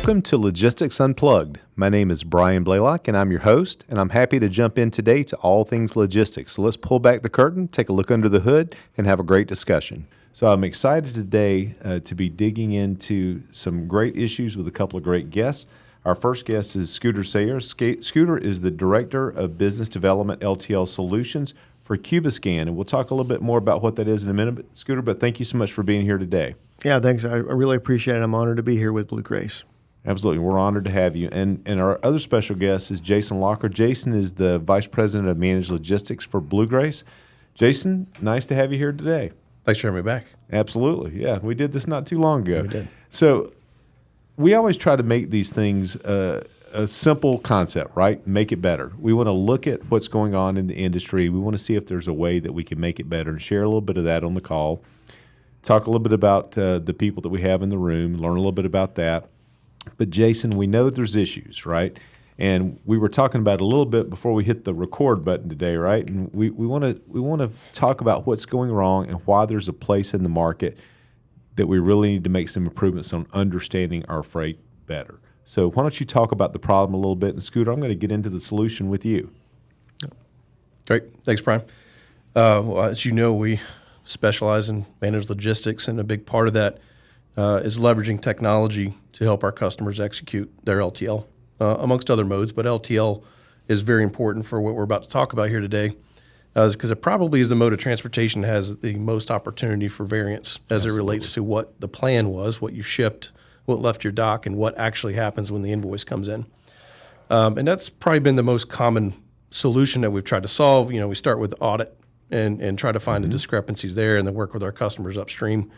Welcome to Logistics Unplugged. My name is Brian Blaylock, and I'm your host, and I'm happy to jump in today to all things logistics. So let's pull back the curtain, take a look under the hood, and have a great discussion. So I'm excited today to be digging into some great issues with a couple of great guests. Our first guest is Scooter Sayers. Scooter is the Director of Business Development LTL Solutions for Cubsican, and we'll talk a little bit more about what that is in a minute, Scooter, but thank you so much for being here today. Yeah, thanks. I really appreciate it. I'm honored to be here with Blue Grace. Absolutely. We're honored to have you. And our other special guest is Jason Locker. Jason is the Vice President of Managed Logistics for Blue Grace. Jason, nice to have you here today. Thanks for having me back. Absolutely. Yeah, we did this not too long ago. We did. So we always try to make these things a simple concept, right? Make it better. We want to look at what's going on in the industry. We want to see if there's a way that we can make it better and share a little bit of that on the call. Talk a little bit about the people that we have in the room, learn a little bit about that. But Jason, we know there's issues, right? And we were talking about it a little bit before we hit the record button today, right? And we want to talk about what's going wrong and why there's a place in the market that we really need to make some improvements on understanding our freight better. So why don't you talk about the problem a little bit? And Scooter, I'm going to get into the solution with you. Great. Thanks, Brian. Well, as you know, we specialize in managed logistics, and a big part of that is leveraging technology to help our customers execute their LTL, amongst other modes. But LTL is very important for what we're about to talk about here today, because it probably is the mode of transportation that has the most opportunity for variance as Absolutely. It relates to what the plan was, what you shipped, what left your dock, and what actually happens when the invoice comes in. And that's probably been the most common solution that we've tried to solve. You know, we start with audit and try to find the discrepancies there and then work with our customers upstream.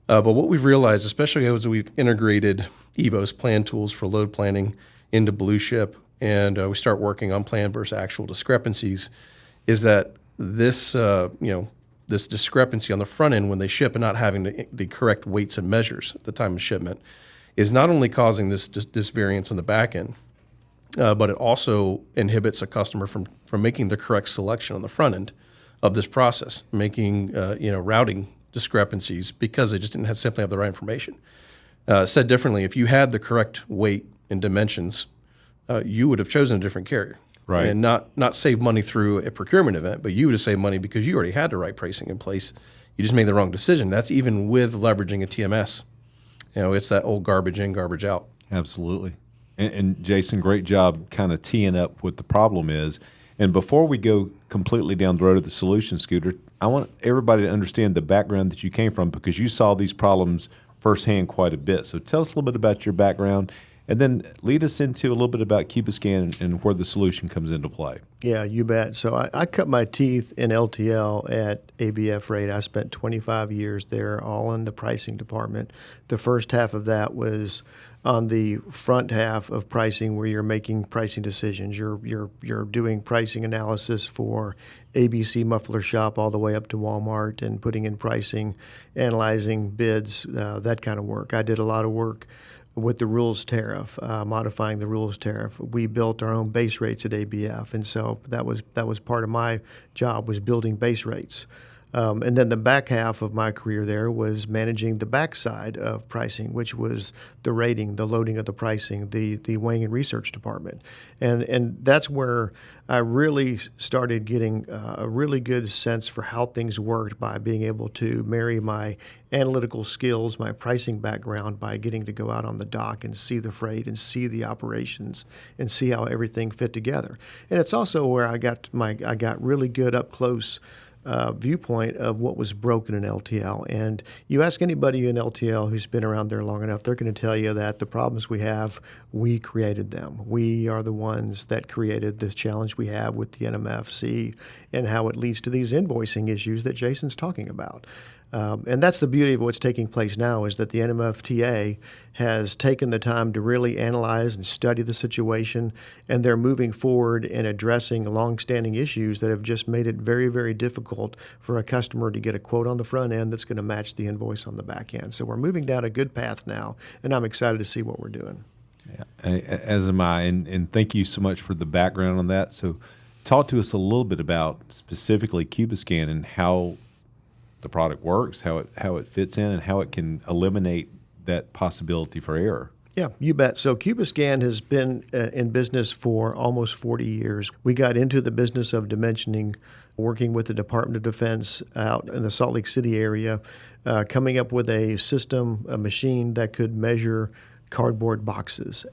But what we've realized, especially as we've integrated EVO's plan tools for load planning into Blue Ship, and we start working on plan versus actual discrepancies, is that this this discrepancy on the front end when they ship and not having the correct weights and measures at the time of shipment is not only causing this variance on the back end, but it also inhibits a customer from making the correct selection on the front end of this process, making routing discrepancies because they just didn't simply have the right information. Said differently, if you had the correct weight and dimensions, you would have chosen a different carrier. Right. And not save money through a procurement event, but you would have saved money because you already had the right pricing in place. You just made the wrong decision. That's even with leveraging a TMS. You know, it's that old garbage in, garbage out. Absolutely. And Jason, great job kind of teeing up what the problem is. And before we go completely down the road of the solution, Scooter, I want everybody to understand the background that you came from because you saw these problems firsthand quite a bit. So tell us a little bit about your background and then lead us into a little bit about Cubsican and where the solution comes into play. Yeah, you bet. So I cut my teeth in LTL at ABF Freight. I spent 25 years there, all in the pricing department. The first half of that was on the front half of pricing, where you're making pricing decisions. You're doing pricing analysis for ABC Muffler Shop all the way up to Walmart and putting in pricing, analyzing bids, that kind of work. I did a lot of work with the rules tariff, modifying the rules tariff. We built our own base rates at ABF, and so that was part of my job, was building base rates. And then the back half of my career there was managing the backside of pricing, which was the rating, the loading of the pricing, the weighing and research department. And that's where I really started getting a really good sense for how things worked by being able to marry my analytical skills, my pricing background, by getting to go out on the dock and see the freight and see the operations and see how everything fit together. And it's also where I got really good up close viewpoint of what was broken in LTL. And you ask anybody in LTL who's been around there long enough, they're going to tell you that the problems we have, we created them. We are the ones that created this challenge we have with the NMFC and how it leads to these invoicing issues that Jason's talking about. And that's the beauty of what's taking place now, is that the NMFTA has taken the time to really analyze and study the situation, and they're moving forward and addressing longstanding issues that have just made it very, very difficult for a customer to get a quote on the front end that's going to match the invoice on the back end. So we're moving down a good path now, and I'm excited to see what we're doing. Yeah, as am I, and thank you so much for the background on that. So talk to us a little bit about specifically Cubsican and how the product works, how it fits in, and how it can eliminate that possibility for error. Yeah, you bet. So Cubiscan has been in business for almost 40 years. We got into the business of dimensioning, working with the Department of Defense out in the Salt Lake City area, coming up with a system, a machine that could measure cardboard boxes.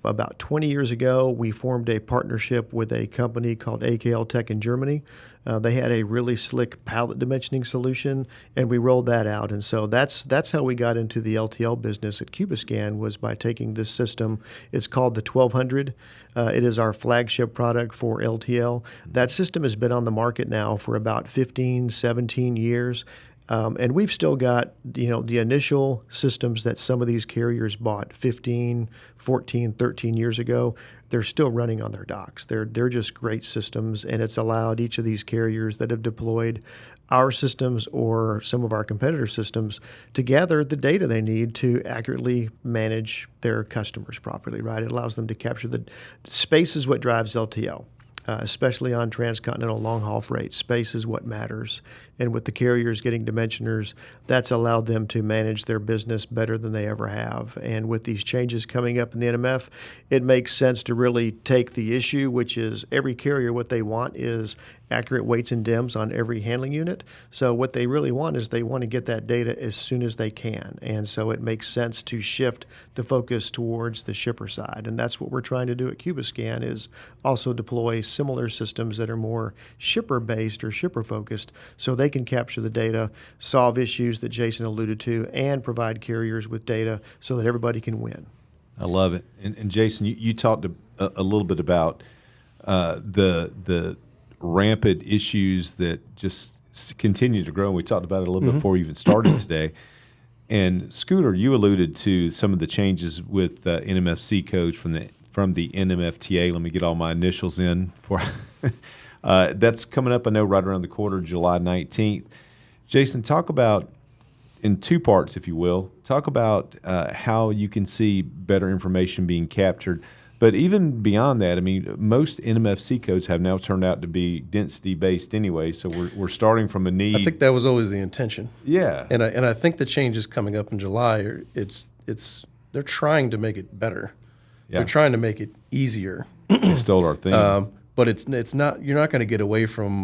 About 20 years ago, we formed a partnership with a company called AKL Tech in Germany. They had a really slick pallet dimensioning solution, and we rolled that out. And so that's how we got into the LTL business at Cubiscan, was by taking this system. It's called the 1200. It is our flagship product for LTL. That system has been on the market now for about 15, 17 years. And we've still got, the initial systems that some of these carriers bought 15, 14, 13 years ago. They're still running on their docks. They're just great systems, and it's allowed each of these carriers that have deployed our systems or some of our competitor systems to gather the data they need to accurately manage their customers properly, right? It allows them to capture the space is what drives LTL. Especially on transcontinental long-haul freight. Space is what matters. And with the carriers getting dimensioners, that's allowed them to manage their business better than they ever have. And with these changes coming up in the NMF, it makes sense to really take the issue, which is every carrier, what they want is accurate weights and dims on every handling unit. So what they really want is they want to get that data as soon as they can. And so it makes sense to shift the focus towards the shipper side. And that's what we're trying to do at Cubiscan, is also deploy similar systems that are more shipper-based or shipper-focused, so they can capture the data, solve issues that Jason alluded to, and provide carriers with data so that everybody can win. I love it. And Jason, you talked a little bit about the rampant issues that just continue to grow. And we talked about it a little bit before we even started today. And Scooter, you alluded to some of the changes with NMFC codes from the NMFTA. Let me get all my initials in for that's coming up, I know, right around the quarter, July 19th. Jason, talk about, in two parts, if you will, talk about how you can see better information being captured. But even beyond that, I mean, most NMFC codes have now turned out to be density-based anyway, so we're starting from a need. I think that was always the intention. Yeah. And I think the changes coming up in July, they're trying to make it better. Yeah. They're trying to make it easier. They stole our thing. But it's not. You're not going to get away from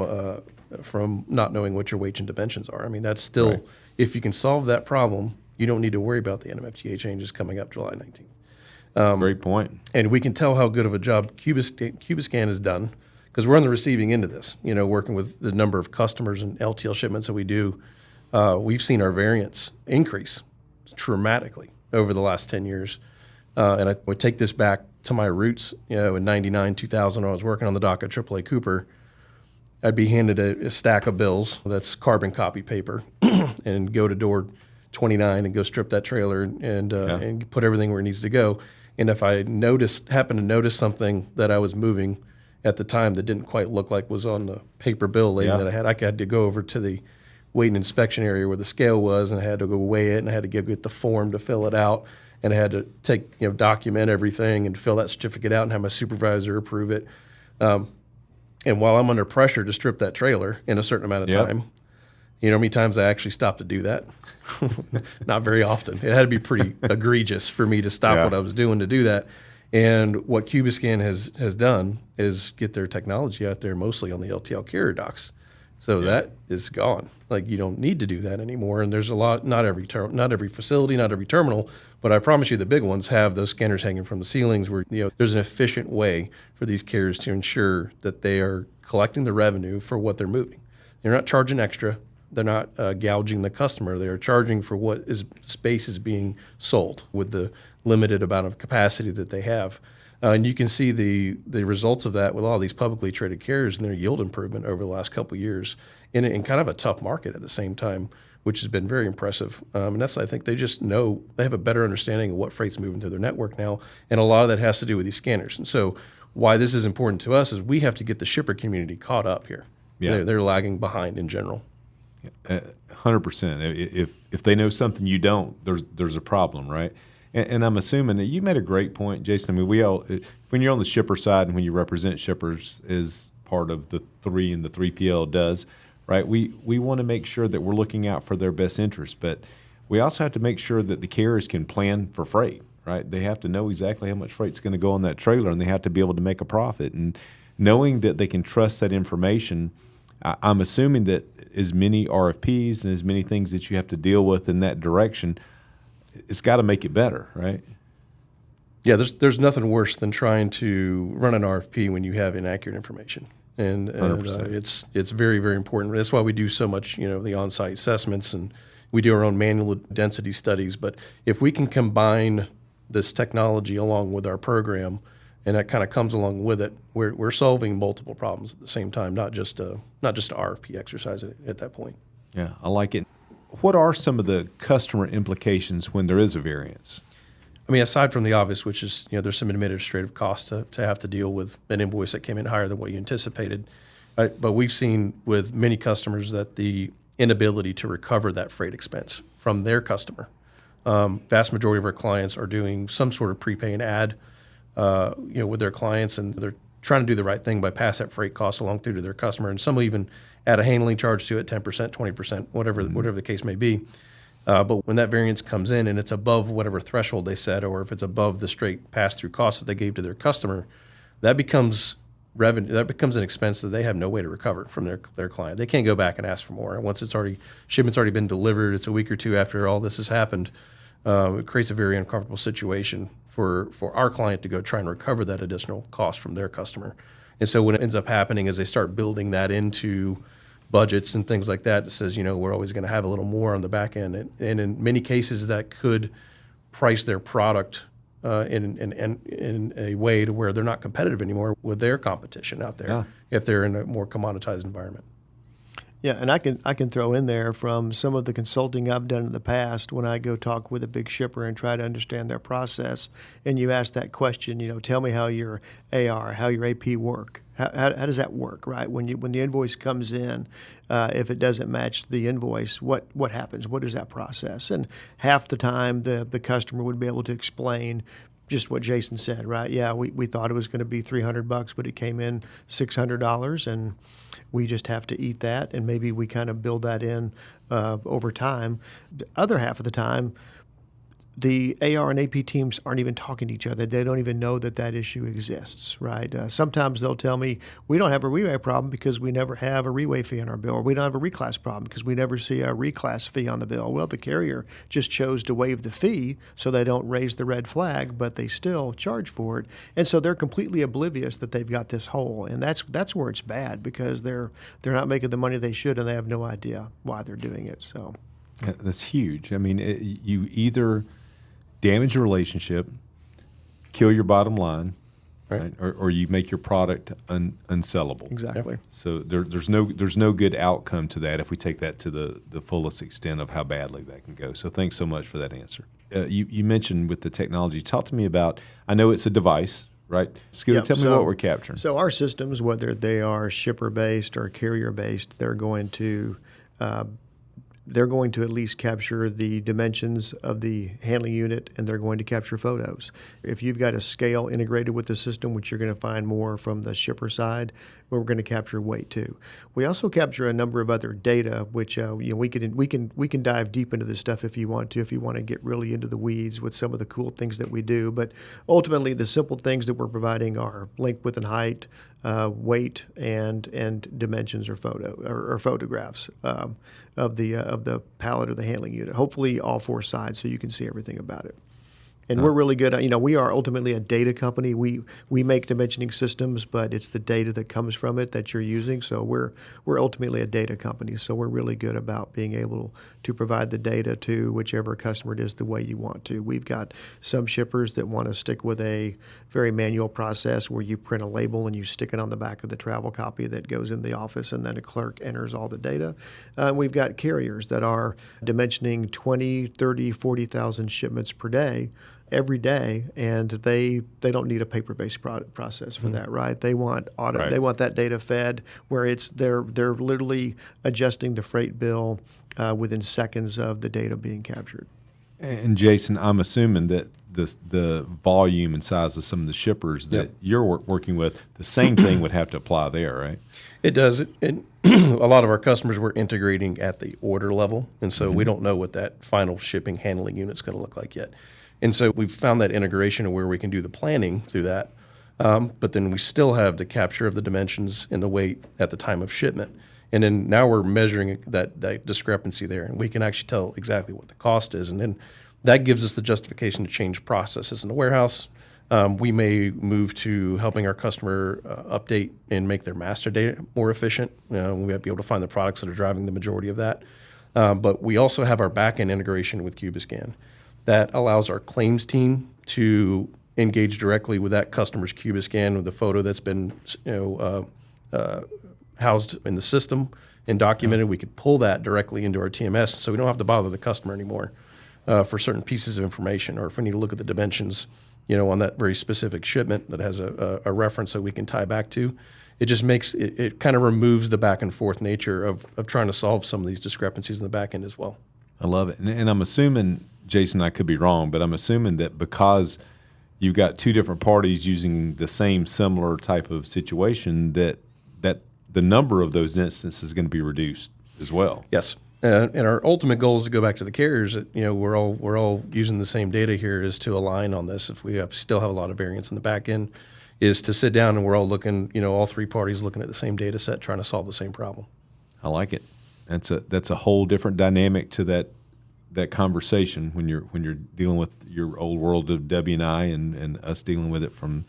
not knowing what your weights and dimensions are. I mean, that's still, Right. If you can solve that problem, you don't need to worry about the NMFTA changes coming up July 19th. Great point. And we can tell how good of a job Cubiscan has done, because we're on the receiving end of this. Working with the number of customers and LTL shipments that we do, we've seen our variance increase dramatically over the last 10 years. And I would take this back to my roots, in 99, 2000, when I was working on the dock at AAA Cooper. I'd be handed a stack of bills that's carbon copy paper and go to door 29 and go strip that trailer and put everything where it needs to go. And if I happened to notice something that I was moving at the time that didn't quite look like was on the paper bill labeling that I had to go over to the weight and inspection area where the scale was, and I had to go weigh it, and I had to get the form to fill it out, and I had to document everything and fill that certificate out and have my supervisor approve it. And while I'm under pressure to strip that trailer in a certain amount of time, how many times I actually stopped to do that? Not very often. It had to be pretty egregious for me to stop what I was doing to do that. And what Cubiscan has done is get their technology out there mostly on the LTL carrier docks. So that is gone. Like, you don't need to do that anymore. And there's a lot, not every facility, not every terminal, but I promise you the big ones have those scanners hanging from the ceilings where, there's an efficient way for these carriers to ensure that they are collecting the revenue for what they're moving. They're not charging extra. They're not gouging the customer. They are charging for what space is being sold with the limited amount of capacity that they have. And you can see the results of that with all these publicly traded carriers and their yield improvement over the last couple of years in kind of a tough market at the same time, which has been very impressive. And that's, I think, they just know, they have a better understanding of what freight's moving through their network now. And a lot of that has to do with these scanners. And so why this is important to us is we have to get the shipper community caught up here. Yeah. They're lagging behind in general. 100%. If they know something you don't, there's a problem, right? And I'm assuming that you made a great point, Jason. I mean, when you're on the shipper side and when you represent shippers as part of the 3 and the 3PL does, right? We want to make sure that we're looking out for their best interest, but we also have to make sure that the carriers can plan for freight, right? They have to know exactly how much freight's going to go on that trailer, and they have to be able to make a profit. And knowing that they can trust that information, I'm assuming that as many RFPs and as many things that you have to deal with in that direction, it's got to make it better, right? Yeah, there's nothing worse than trying to run an RFP when you have inaccurate information, and 100%. it's very, very important. That's why we do so much, the on-site assessments, and we do our own manual density studies. But if we can combine this technology along with our program, and that kind of comes along with it, we're solving multiple problems at the same time, not just an RFP exercise at that point. Yeah, I like it. What are some of the customer implications when there is a variance? I mean, aside from the obvious, which is, there's some administrative costs to have to deal with an invoice that came in higher than what you anticipated. But we've seen with many customers that the inability to recover that freight expense from their customer. Vast majority of our clients are doing some sort of prepay and add, with their clients, and they're trying to do the right thing by pass that freight cost along through to their customer. And some will even add a handling charge to it, 10%, 20%, whatever the case may be. But when that variance comes in and it's above whatever threshold they set, or if it's above the straight pass-through cost that they gave to their customer, that becomes revenue. That becomes an expense that they have no way to recover from their client. They can't go back and ask for more. And once shipment's already been delivered, it's a week or two after all this has happened. It creates a very uncomfortable situation for our client to go try and recover that additional cost from their customer. And so what ends up happening is they start building that into budgets and things like that. It says, we're always going to have a little more on the back end. And in many cases, that could price their product in a way to where they're not competitive anymore with their competition out there if they're in a more commoditized environment. Yeah, and I can throw in there from some of the consulting I've done in the past when I go talk with a big shipper and try to understand their process. And you ask that question, tell me how your AR, how your AP work. How does that work, right? When the invoice comes in, if it doesn't match the invoice, what happens? What is that process? And half the time, the customer would be able to explain just what Jason said, right? Yeah, we thought it was going to be $300, but it came in $600, and we just have to eat that, and maybe we kind of build that in over time. The other half of the time, the AR and AP teams aren't even talking to each other. They don't even know that issue exists, right? Sometimes they'll tell me, we don't have a reweight problem because we never have a reweight fee on our bill, or we don't have a reclass problem because we never see a reclass fee on the bill. Well, the carrier just chose to waive the fee so they don't raise the red flag, but they still charge for it. And so they're completely oblivious that they've got this hole. And that's where it's bad, because they're not making the money they should, and they have no idea why they're doing it. So that's huge. I mean, you either damage your relationship, kill your bottom line, right? Or you make your product unsellable. Exactly. So there's no good outcome to that if we take that to the fullest extent of how badly that can go. So thanks so much for that answer. You mentioned with the technology. Talk to me about, I know it's a device, right? Scooter, tell me what we're capturing. So our systems, whether they are shipper-based or carrier-based, they're going to at least capture the dimensions of the handling unit, and they're going to capture photos. If you've got a scale integrated with the system, which you're going to find more from the shipper side, we're going to capture weight too. We also capture a number of other data, which we can dive deep into this stuff if you want to get really into the weeds with some of the cool things that we do. But ultimately, the simple things that we're providing are length, width, and height, weight, and dimensions or photographs of the pallet or the handling unit. Hopefully, all four sides, so you can see everything about it. And we're really good at, we are ultimately a data company. We make dimensioning systems, but it's the data that comes from it that you're using. So we're ultimately a data company. So we're really good about being able to provide the data to whichever customer it is the way you want to. We've got some shippers that want to stick with a very manual process where you print a label and you stick it on the back of the travel copy that goes in the office, and then a clerk enters all the data. We've got carriers that are dimensioning 20, 30, 40,000 shipments per day, every day, and they don't need a paper-based process for that, right? They want audit. Right. They want that data fed where they're literally adjusting the freight bill within seconds of the data being captured. And Jason, I'm assuming that the volume and size of some of the shippers that you're working with, the same thing would have to apply there, right? It does. And a lot of our customers we're integrating at the order level, and so we don't know what that final shipping handling unit's going to look like yet. And so we've found that integration of where we can do the planning through that. But then we still have the capture of the dimensions and the weight at the time of shipment. And then now we're measuring that discrepancy there, and we can actually tell exactly what the cost is. And then that gives us the justification to change processes in the warehouse. We may move to helping our customer update and make their master data more efficient. We might be able to find the products that are driving the majority of that. But we also have our back-end integration with Cubsican that allows our claims team to engage directly with that customer's Cubiscan with the photo that's been housed in the system and documented. We could pull that directly into our TMS, so we don't have to bother the customer anymore for certain pieces of information, or if we need to look at the dimensions, on that very specific shipment that has a reference that we can tie back to. It just makes it kind of removes the back and forth nature of trying to solve some of these discrepancies in the back end as well. I love it. And I'm assuming, Jason, I could be wrong, but I'm assuming that because you've got two different parties using the same similar type of situation, that the number of those instances is going to be reduced as well. Yes. And our ultimate goal is to go back to the carriers that, we're all using the same data here, is to align on this. If we still have a lot of variance in the back end, is to sit down and we're all looking, all three parties looking at the same data set, trying to solve the same problem. I like it. That's a whole different dynamic to that conversation when you're dealing with your old world of W&I and us dealing with it from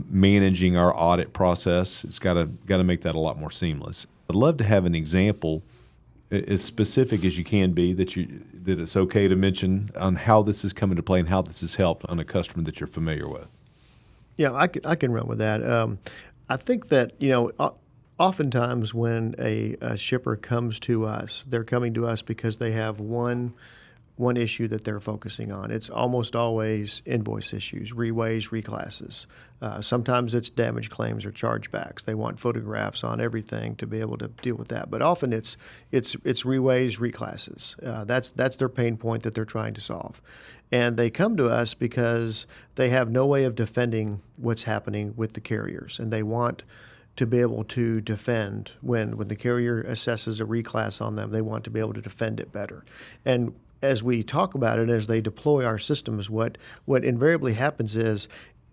managing our audit process. It's got to make that a lot more seamless. I'd love to have an example as specific as you can be that it's okay to mention on how this is coming to play and how this has helped on a customer that you're familiar with. Yeah, I can run with that. I think that oftentimes when a shipper comes to us, they're coming to us because they have one issue that they're focusing on. It's almost always invoice issues, reways, reclasses. Sometimes it's damage claims or chargebacks. They want photographs on everything to be able to deal with that. But often it's reways, reclasses. That's their pain point that they're trying to solve. And they come to us because they have no way of defending what's happening with the carriers, and they want to be able to defend when the carrier assesses a reclass on them. They want to be able to defend it better. And as we talk about it, as they deploy our systems, what invariably happens is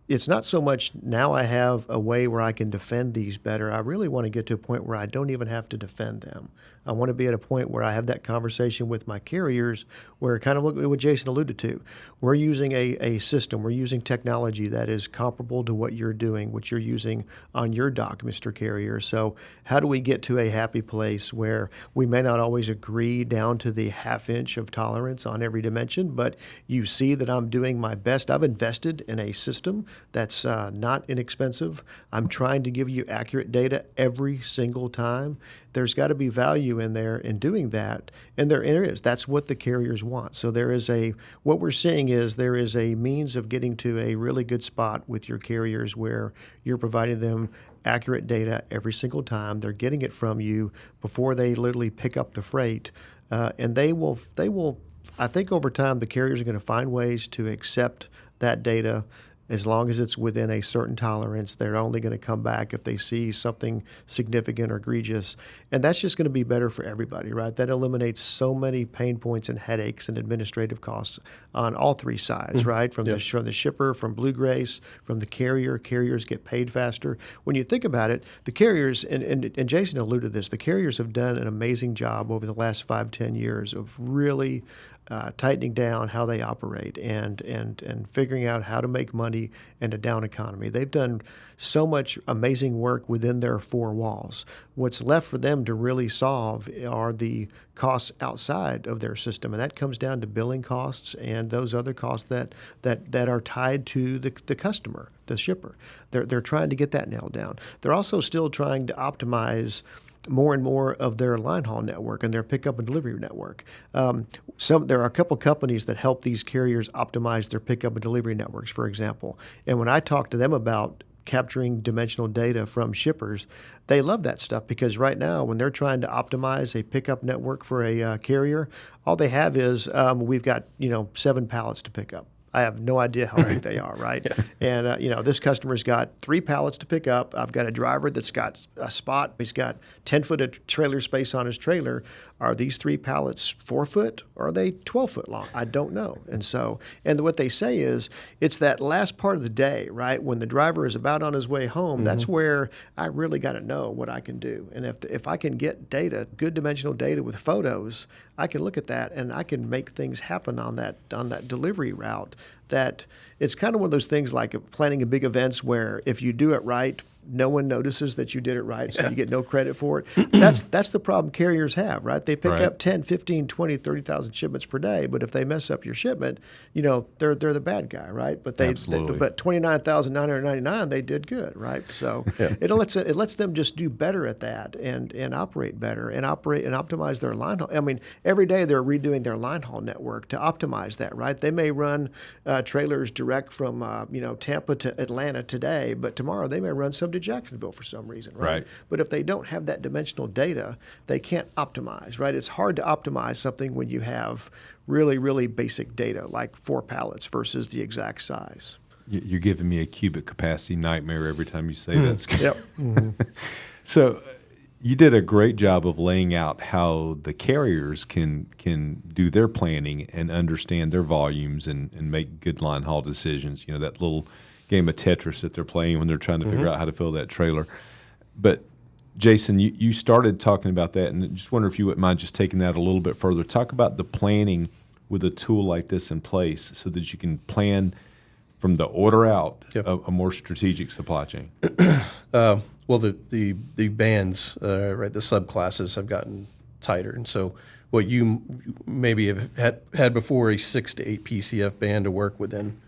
it's not so much now I have a way where I can defend these better. I really want to get to a point where I don't even have to defend them. I want to be at a point where I have that conversation with my carriers where, kind of look at what Jason alluded to. We're using a system, we're using technology that is comparable to what you're doing, what you're using on your dock, Mr. Carrier. So how do we get to a happy place where we may not always agree down to the half inch of tolerance on every dimension, but you see that I'm doing my best. I've invested in a system that's not inexpensive. I'm trying to give you accurate data every single time. There's got to be value in there in doing that, and there is. That's what the carriers want. So what we're seeing is there is a means of getting to a really good spot with your carriers where you're providing them accurate data every single time. They're getting it from you before they literally pick up the freight, and they will. I think over time the carriers are going to find ways to accept that data. As long as it's within a certain tolerance, they're only going to come back if they see something significant or egregious. And that's just going to be better for everybody, right? That eliminates so many pain points and headaches and administrative costs on all three sides, right? From the shipper, from Blue Grace, from the carrier. Carriers get paid faster. When you think about it, the carriers, and Jason alluded to this, the carriers have done an amazing job over the last 5-10 years of really tightening down how they operate and figuring out how to make money in a down economy. They've done so much amazing work within their four walls. What's left for them to really solve are the costs outside of their system, and that comes down to billing costs and those other costs that are tied to the customer, the shipper. They're trying to get that nailed down. They're also still trying to optimize more and more of their line haul network and their pickup and delivery network. There are a couple companies that help these carriers optimize their pickup and delivery networks, for example. And when I talk to them about capturing dimensional data from shippers, they love that stuff because right now when they're trying to optimize a pickup network for a carrier, all they have is we've got 7 pallets to pick up. I have no idea how big they are, right? And this customer's got 3 pallets to pick up. I've got a driver that's got a spot. He's got 10-foot of trailer space on his trailer. Are these 3 pallets 4 foot or are they 12 foot long? I don't know. And what they say is it's that last part of the day, right? When the driver is about on his way home, that's where I really got to know what I can do. And if I can get data, good dimensional data with photos, I can look at that and I can make things happen on that delivery route. That it's kind of one of those things like planning a big events where if you do it right, no one notices that you did it right, so you get no credit for it. That's the problem carriers have, right? They pick up 10, 15, 20, 30,000 shipments per day, but if they mess up your shipment, they're the bad guy, right? But but 29,999 they did good, right? So it lets them just do better at that and operate better and optimize their line haul. I mean, every day they're redoing their line haul network to optimize that, right? They may run trailers direct from Tampa to Atlanta today, but tomorrow they may run some to Jacksonville for some reason, right? But if they don't have that dimensional data, they can't optimize, right? It's hard to optimize something when you have really, really basic data like 4 pallets versus the exact size. You're giving me a cubic capacity nightmare every time you say that. Yep. So you did a great job of laying out how the carriers can do their planning and understand their volumes and make good line haul decisions. That little game of Tetris that they're playing when they're trying to figure out how to fill that trailer. But Jason, you started talking about that, and just wonder if you wouldn't mind just taking that a little bit further. Talk about the planning with a tool like this in place so that you can plan from the order out a more strategic supply chain. Well, the bands, right, the subclasses have gotten tighter, and so what you maybe have had before a 6 to 8 PCF band to work within,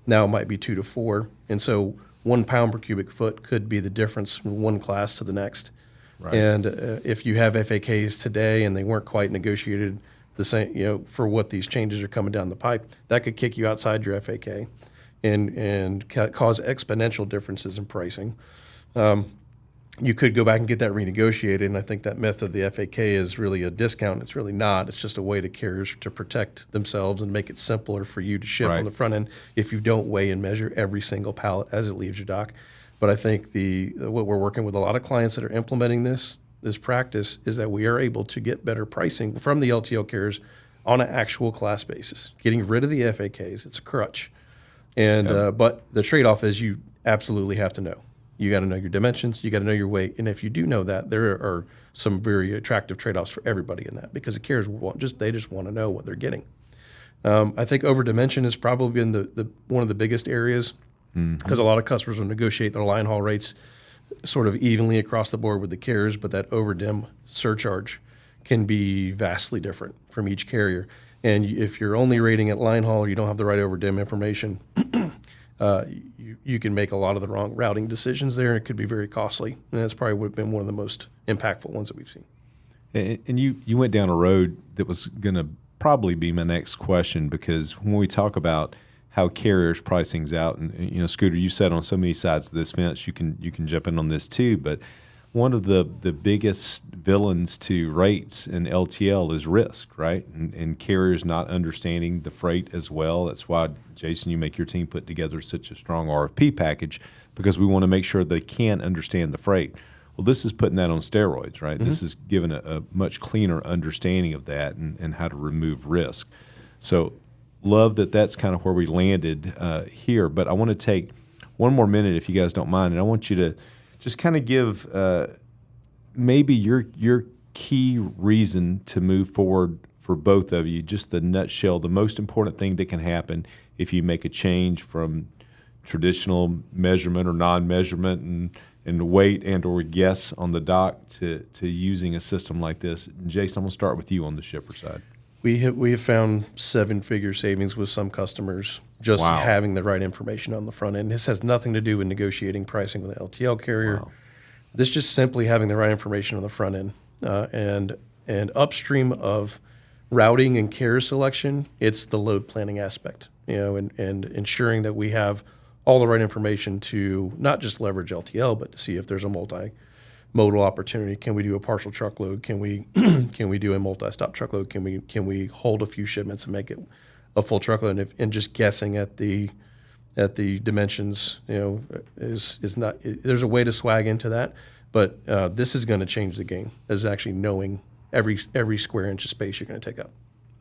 now it might be 2 to 4, and so 1 pound per cubic foot could be the difference from one class to the next. Right. And if you have FAKs today and they weren't quite negotiated the same, for what these changes are coming down the pipe, that could kick you outside your FAK and cause exponential differences in pricing. You could go back and get that renegotiated, and I think that myth of the FAK is really a discount. It's really not. It's just a way to carriers to protect themselves and make it simpler for you to ship on the front end if you don't weigh and measure every single pallet as it leaves your dock. But I think what we're working with a lot of clients that are implementing this practice is that we are able to get better pricing from the LTL carriers on an actual class basis, getting rid of the FAKs. It's a crutch. And but the trade-off is you absolutely have to know. You got to know your dimensions. You got to know your weight. And if you do know that, there are some very attractive trade-offs for everybody in that because the carriers just want to know what they're getting. I think over-dimension has probably been the one of the biggest areas because a lot of customers will negotiate their line haul rates sort of evenly across the board with the carriers, but that over-dim surcharge can be vastly different from each carrier. And if you're only rating at line haul, you don't have the right over-dim information, you can make a lot of the wrong routing decisions there, and it could be very costly. And that's probably would have been one of the most impactful ones that we've seen. And you went down a road that was going to probably be my next question, because when we talk about how carriers price things out, and Scooter, you sat on so many sides of this fence, you can jump in on this too, but one of the biggest villains to rates in LTL is risk, right? And carriers not understanding the freight as well. That's why, Jason, you make your team put together such a strong RFP package, because we want to make sure they can understand the freight. Well, this is putting that on steroids, right? This is giving a much cleaner understanding of that and how to remove risk. So love that that's kind of where we landed here. But I want to take one more minute, if you guys don't mind, and I want you to just kind of give maybe your key reason to move forward for both of you, just the nutshell, the most important thing that can happen if you make a change from traditional measurement or non-measurement and weight and or guess on the dock to using a system like this. Jason, I'm going to start with you on the shipper side. We have found 7-figure savings with some customers just having the right information on the front end. This has nothing to do with negotiating pricing with an LTL carrier. This just simply having the right information on the front end. And upstream of routing and carrier selection, it's the load planning aspect, and ensuring that we have all the right information to not just leverage LTL, but to see if there's a multi-modal opportunity. Can we do a partial truckload? Can we do a multi-stop truckload? Can we hold a few shipments and make it a full truckload, and just guessing at the dimensions, is not. There's a way to swag into that, but this is going to change the game. Is actually knowing every square inch of space you're going to take up.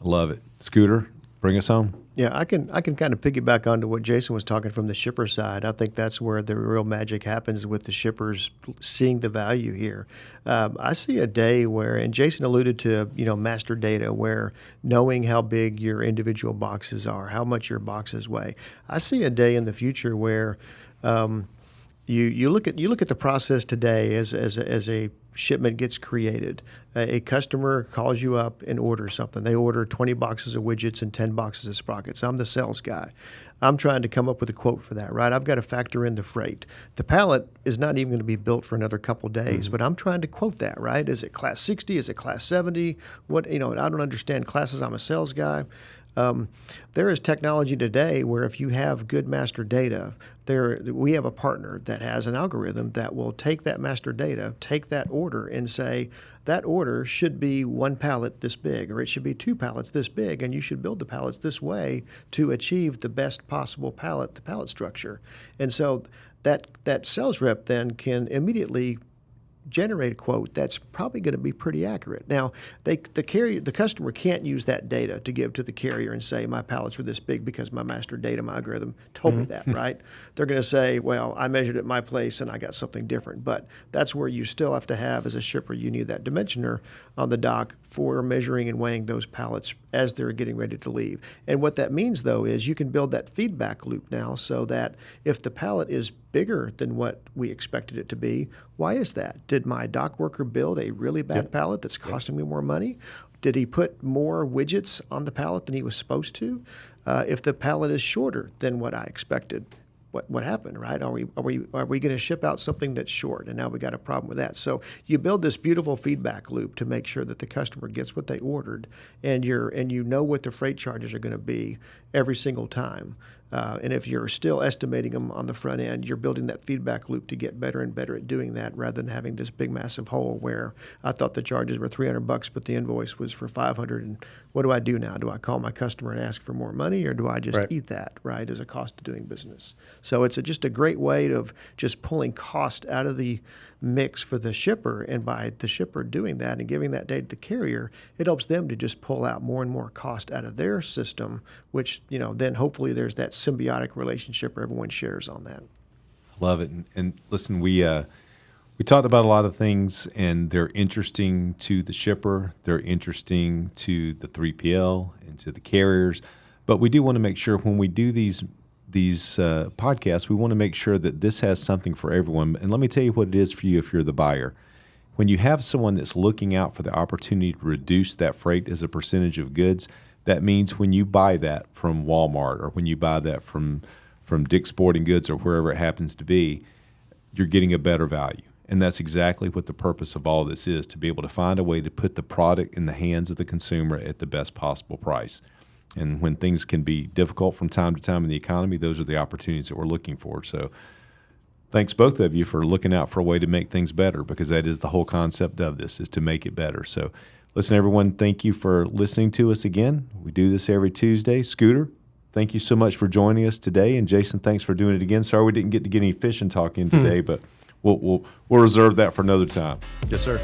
I love it. Scooter, bring us home. Yeah, I can kind of piggyback onto what Jason was talking from the shipper side. I think that's where the real magic happens with the shippers seeing the value here. I see a day where, and Jason alluded to, master data, where knowing how big your individual boxes are, how much your boxes weigh. I see a day in the future where you look at the process today as a shipment gets created. A customer calls you up and orders something. They order 20 boxes of widgets and 10 boxes of sprockets. I'm the sales guy. I'm trying to come up with a quote for that, right? I've got to factor in the freight. The pallet is not even going to be built for another couple days, but I'm trying to quote that, right? Is it class 60? Is it class 70? I don't understand classes. I'm a sales guy. There is technology today where if you have good master data, we have a partner that has an algorithm that will take that master data, take that order, and say that order should be one pallet this big, or it should be two pallets this big, and you should build the pallets this way to achieve the best possible the pallet structure. And so that sales rep then can immediately generate a quote that's probably going to be pretty accurate. Now, the customer can't use that data to give to the carrier and say my pallets were this big because my master data, my algorithm told me that, right? They're going to say, well, I measured at my place and I got something different. But that's where you still have to have, as a shipper, you need that dimensioner on the dock for measuring and weighing those pallets as they're getting ready to leave. And what that means, though, is you can build that feedback loop now so that if the pallet is bigger than what we expected it to be, why is that? Did my dock worker build a really bad pallet that's costing me more money? Did he put more widgets on the pallet than he was supposed to? If the pallet is shorter than what I expected, what happened, right? Are we going to ship out something that's short? And now we got a problem with that. So you build this beautiful feedback loop to make sure that the customer gets what they ordered, and you know what the freight charges are going to be every single time. And if you're still estimating them on the front end, you're building that feedback loop to get better and better at doing that, rather than having this big massive hole where I thought the charges were $300, but the invoice was for $500. And what do I do now? Do I call my customer and ask for more money, or do I just eat that, right, as a cost of doing business? So it's just a great way of just pulling cost out of the mix for the shipper, and by the shipper doing that and giving that data to the carrier, it helps them to just pull out more and more cost out of their system, which, then hopefully there's that symbiotic relationship where everyone shares on that. Love it. And listen, we talked about a lot of things, and they're interesting to the shipper, they're interesting to the 3PL and to the carriers, but we do want to make sure when we do these podcasts, we want to make sure that this has something for everyone. And let me tell you what it is for you if you're the buyer. When you have someone that's looking out for the opportunity to reduce that freight as a percentage of goods, that means when you buy that from Walmart, or when you buy that from Dick's Sporting Goods, or wherever it happens to be, you're getting a better value. And that's exactly what the purpose of all this is, to be able to find a way to put the product in the hands of the consumer at the best possible price. And when things can be difficult from time to time in the economy, those are the opportunities that we're looking for. So thanks, both of you, for looking out for a way to make things better, because that is the whole concept of this, is to make it better. So listen, everyone, thank you for listening to us again. We do this every Tuesday. Scooter, thank you so much for joining us today. And Jason, thanks for doing it again. Sorry we didn't get to get any fishing talk in today, but we'll reserve that for another time. Yes, sir.